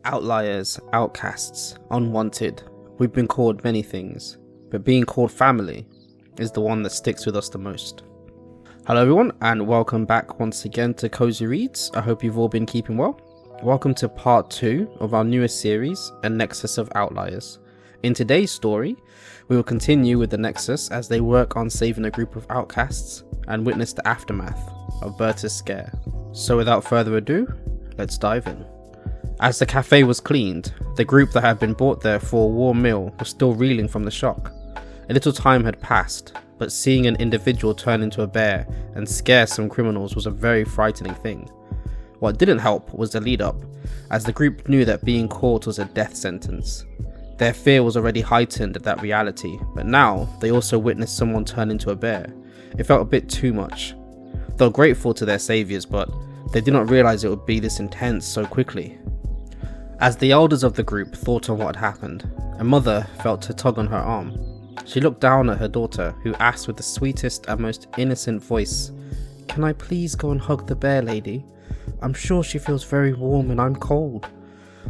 Outliers, outcasts, unwanted. We've been called many things, but being called family is the one that sticks with us the most. Hello everyone, and welcome back once again to Cosy Reads. I hope you've all been keeping well. Welcome to part 2 of our newest series, A Nexus of Outliers. In today's story, we will continue with the Nexus as they work on saving a group of outcasts and witness the aftermath of Berta's scare. So without further ado, let's dive in. As the cafe was cleaned, the group that had been brought there for a warm meal was still reeling from the shock. A little time had passed, but seeing an individual turn into a bear and scare some criminals was a very frightening thing. What didn't help was the lead up, as the group knew that being caught was a death sentence. Their fear was already heightened at that reality, but now they also witnessed someone turn into a bear. It felt a bit too much. They were grateful to their saviors, but they did not realize it would be this intense so quickly. As the elders of the group thought on what had happened, a mother felt a tug on her arm. She looked down at her daughter, who asked with the sweetest and most innocent voice, "Can I please go and hug the bear lady? I'm sure she feels very warm and I'm cold."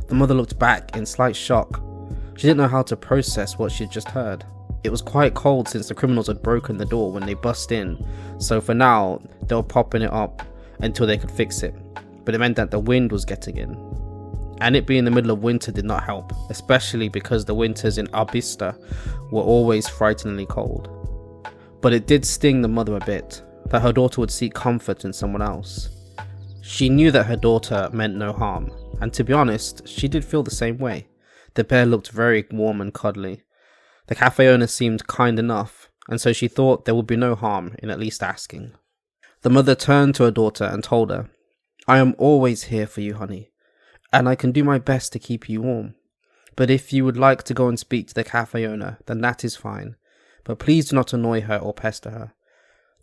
The mother looked back in slight shock. She didn't know how to process what she had just heard. It was quite cold since the criminals had broken the door when they bust in, so for now they were propping it up until they could fix it. But it meant that the wind was getting in. And it being the middle of winter did not help, especially because the winters in Arbista were always frighteningly cold. But it did sting the mother a bit, that her daughter would seek comfort in someone else. She knew that her daughter meant no harm, and to be honest, she did feel the same way. The bear looked very warm and cuddly. The cafe owner seemed kind enough, and so she thought there would be no harm in at least asking. The mother turned to her daughter and told her, "I am always here for you, honey, and I can do my best to keep you warm. But if you would like to go and speak to the cafe owner, then that is fine. But please do not annoy her or pester her.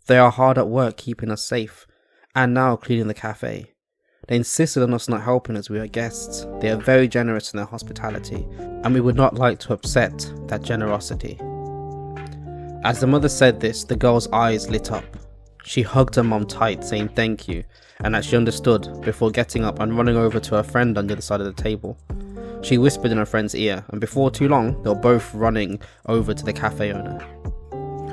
They are hard at work keeping us safe, and now cleaning the cafe. They insisted on us not helping as we are guests. They are very generous in their hospitality, and we would not like to upset that generosity." As the mother said this, the girl's eyes lit up. She hugged her mom tight, saying thank you, and that she understood, before getting up and running over to her friend on the other side of the table. She whispered in her friend's ear, and before too long, they were both running over to the cafe owner.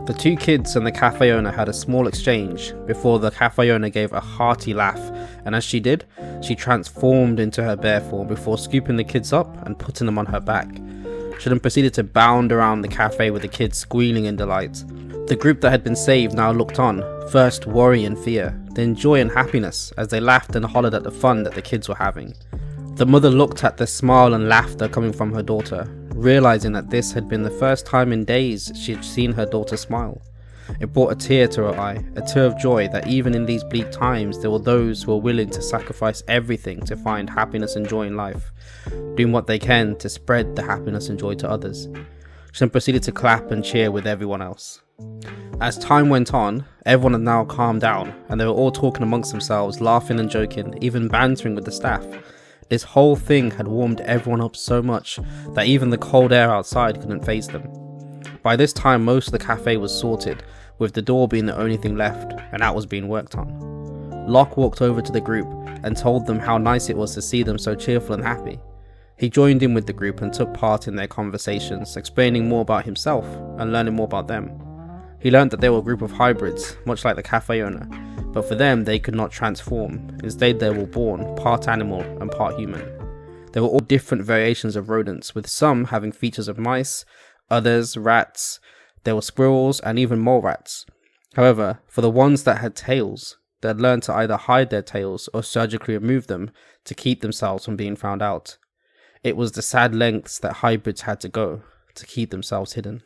The two kids and the cafe owner had a small exchange before the cafe owner gave a hearty laugh, and as she did, she transformed into her bear form before scooping the kids up and putting them on her back. She then proceeded to bound around the cafe with the kids squealing in delight. The group that had been saved now looked on, first worry and fear, then joy and happiness as they laughed and hollered at the fun that the kids were having. The mother looked at the smile and laughter coming from her daughter, realizing that this had been the first time in days she had seen her daughter smile. It brought a tear to her eye, a tear of joy that even in these bleak times there were those who were willing to sacrifice everything to find happiness and joy in life, doing what they can to spread the happiness and joy to others. She then proceeded to clap and cheer with everyone else. As time went on, everyone had now calmed down, and they were all talking amongst themselves, laughing and joking, even bantering with the staff. This whole thing had warmed everyone up so much that even the cold air outside couldn't faze them. By this time, most of the cafe was sorted, with the door being the only thing left, and that was being worked on. Locke walked over to the group and told them how nice it was to see them so cheerful and happy. He joined in with the group and took part in their conversations, explaining more about himself and learning more about them. He learned that they were a group of hybrids, much like the cafe owner, but for them they could not transform. Instead they were born part animal and part human. They were all different variations of rodents, with some having features of mice, others rats, there were squirrels and even mole rats. However, for the ones that had tails, they had learned to either hide their tails or surgically remove them to keep themselves from being found out. It was the sad lengths that hybrids had to go to keep themselves hidden.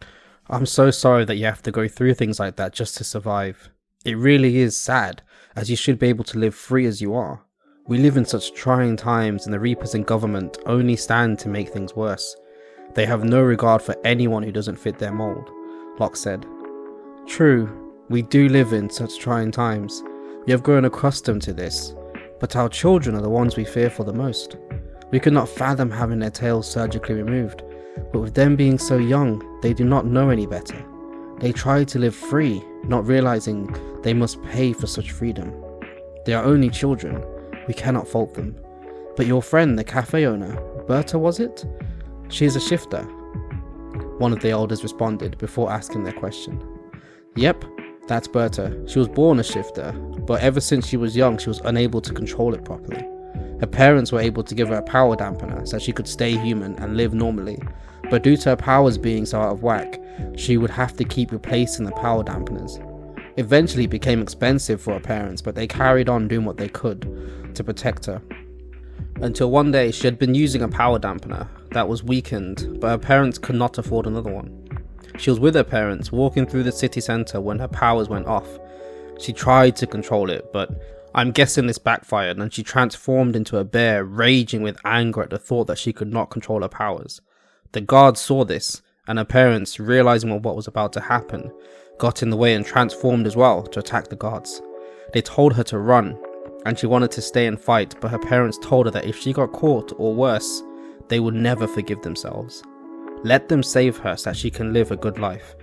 "I'm so sorry that you have to go through things like that just to survive. It really is sad, as you should be able to live free as you are. We live in such trying times, and the Reapers in government only stand to make things worse. They have no regard for anyone who doesn't fit their mold," Locke said. "True, we do live in such trying times. We have grown accustomed to this, but our children are the ones we fear for the most. We could not fathom having their tails surgically removed, but with them being so young, they do not know any better. They try to live free, not realizing they must pay for such freedom. They are only children, we cannot fault them. But your friend, the cafe owner, Berta, was it? She is a shifter. One of the elders responded before asking their question. Yep, that's Berta. She was born a shifter, but ever since she was young she was unable to control it properly. Her parents were able to give her a power dampener so she could stay human and live normally, but due to her powers being so out of whack, she would have to keep replacing the power dampeners. Eventually it became expensive for her parents, but they carried on doing what they could to protect her. Until one day she had been using a power dampener that was weakened, but her parents could not afford another one. She was with her parents walking through the city centre when her powers went off. She tried to control it, but I'm guessing this backfired and she transformed into a bear, raging with anger at the thought that she could not control her powers. The guards saw this, and her parents, realising what was about to happen, got in the way and transformed as well to attack the guards. They told her to run, and she wanted to stay and fight, but her parents told her that if she got caught, or worse, they would never forgive themselves. Let them save her so that she can live a good life,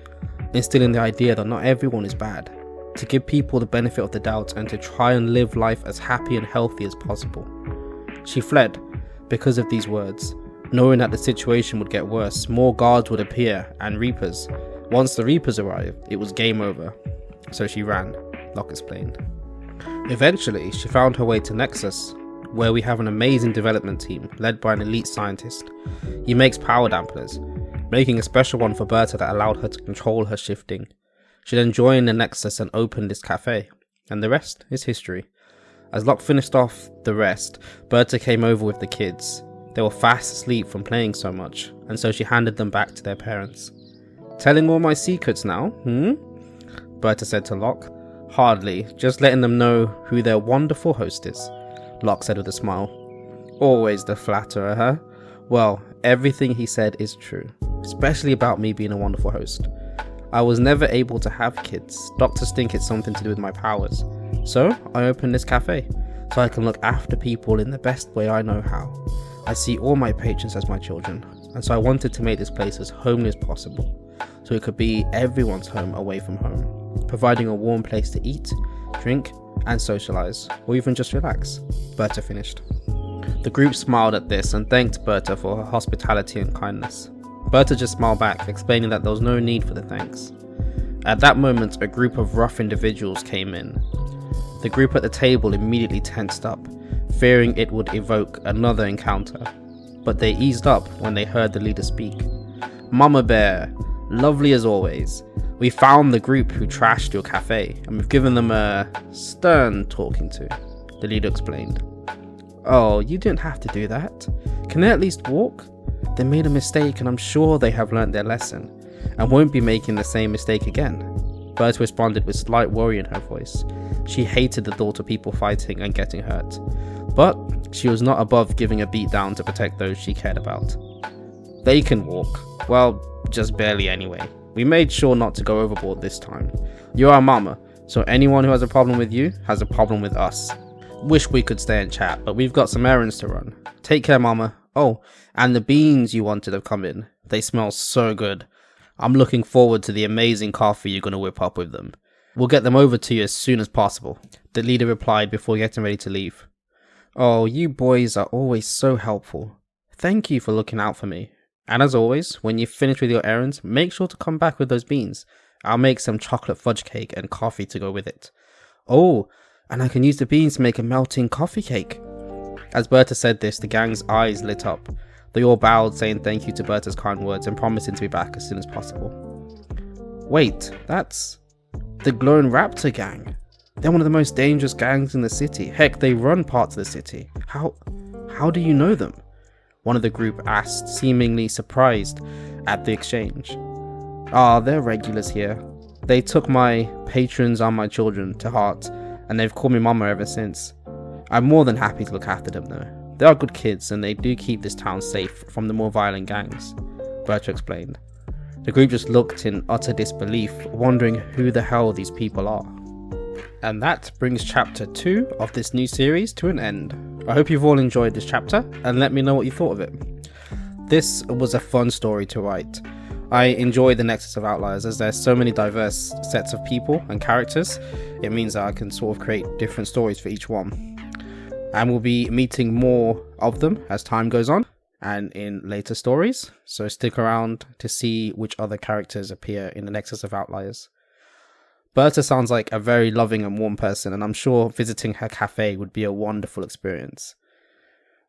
instilling the idea that not everyone is bad, to give people the benefit of the doubt and to try and live life as happy and healthy as possible. She fled because of these words, knowing that the situation would get worse. More guards would appear, and Reapers. Once the Reapers arrived, it was game over. So she ran, Locke explained. Eventually, she found her way to Nexus, where we have an amazing development team led by an elite scientist. He makes power dampeners, making a special one for Berta that allowed her to control her shifting. She then joined the Nexus and opened this cafe, and the rest is history. As Locke finished off the rest, Berta came over with the kids. They were fast asleep from playing so much, and so she handed them back to their parents. Telling all my secrets now, Berta said to Locke. Hardly, just letting them know who their wonderful host is, Locke said with a smile. Always the flatterer, huh? Well, everything he said is true, especially about me being a wonderful host. I was never able to have kids. Doctors think it's something to do with my powers. So I opened this cafe, so I can look after people in the best way I know how. I see all my patrons as my children, and so I wanted to make this place as homely as possible, so it could be everyone's home away from home, providing a warm place to eat, drink, and socialise, or even just relax, Berta finished. The group smiled at this and thanked Berta for her hospitality and kindness. Berta just smiled back, explaining that there was no need for the thanks. At that moment, a group of rough individuals came in. The group at the table immediately tensed up, fearing it would evoke another encounter, but they eased up when they heard the leader speak. Mama Bear, lovely as always. We found the group who trashed your cafe, and we've given them a stern talking to, the leader explained. Oh, you didn't have to do that. Can they at least walk? They made a mistake, and I'm sure they have learnt their lesson, and won't be making the same mistake again. Berta responded with slight worry in her voice. She hated the thought of people fighting and getting hurt, but she was not above giving a beat down to protect those she cared about. They can walk. Well, just barely anyway. We made sure not to go overboard this time. You're our mama, so anyone who has a problem with you has a problem with us. Wish we could stay and chat, but we've got some errands to run. Take care, mama. Oh, and the beans you wanted have come in. They smell so good. I'm looking forward to the amazing coffee you're going to whip up with them. We'll get them over to you as soon as possible, the leader replied before getting ready to leave. Oh, you boys are always so helpful. Thank you for looking out for me. And as always, when you finish with your errands, make sure to come back with those beans. I'll make some chocolate fudge cake and coffee to go with it. Oh, and I can use the beans to make a melting coffee cake. As Berta said this, the gang's eyes lit up. They all bowed, saying thank you to Berta's kind words and promising to be back as soon as possible. Wait, that's the Glowing Raptor gang. They're one of the most dangerous gangs in the city. Heck, they run parts of the city. How do you know them? One of the group asked, seemingly surprised at the exchange. They're regulars here. They took my patrons are my children to heart, and they've called me mama ever since. I'm more than happy to look after them though. They are good kids, and they do keep this town safe from the more violent gangs, Berta explained. The group just looked in utter disbelief, wondering who the hell these people are. And that brings chapter 2 of this new series to an end. I hope you've all enjoyed this chapter, and let me know what you thought of it. This was a fun story to write. I enjoy the Nexus of Outliers as there's so many diverse sets of people and characters. It means that I can sort of create different stories for each one. And we'll be meeting more of them as time goes on. and in later stories, so stick around to see which other characters appear in the Nexus of Outliers. Berta sounds like a very loving and warm person, and I'm sure visiting her cafe would be a wonderful experience.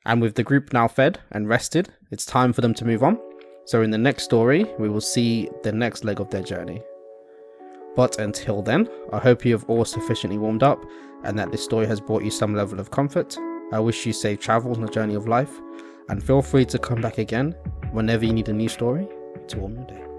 And with the group now fed and rested, it's time for them to move on. So in the next story, we will see the next leg of their journey. But until then, I hope you have all sufficiently warmed up and that this story has brought you some level of comfort. I wish you safe travels on the journey of life, and feel free to come back again whenever you need a new story to warm your day.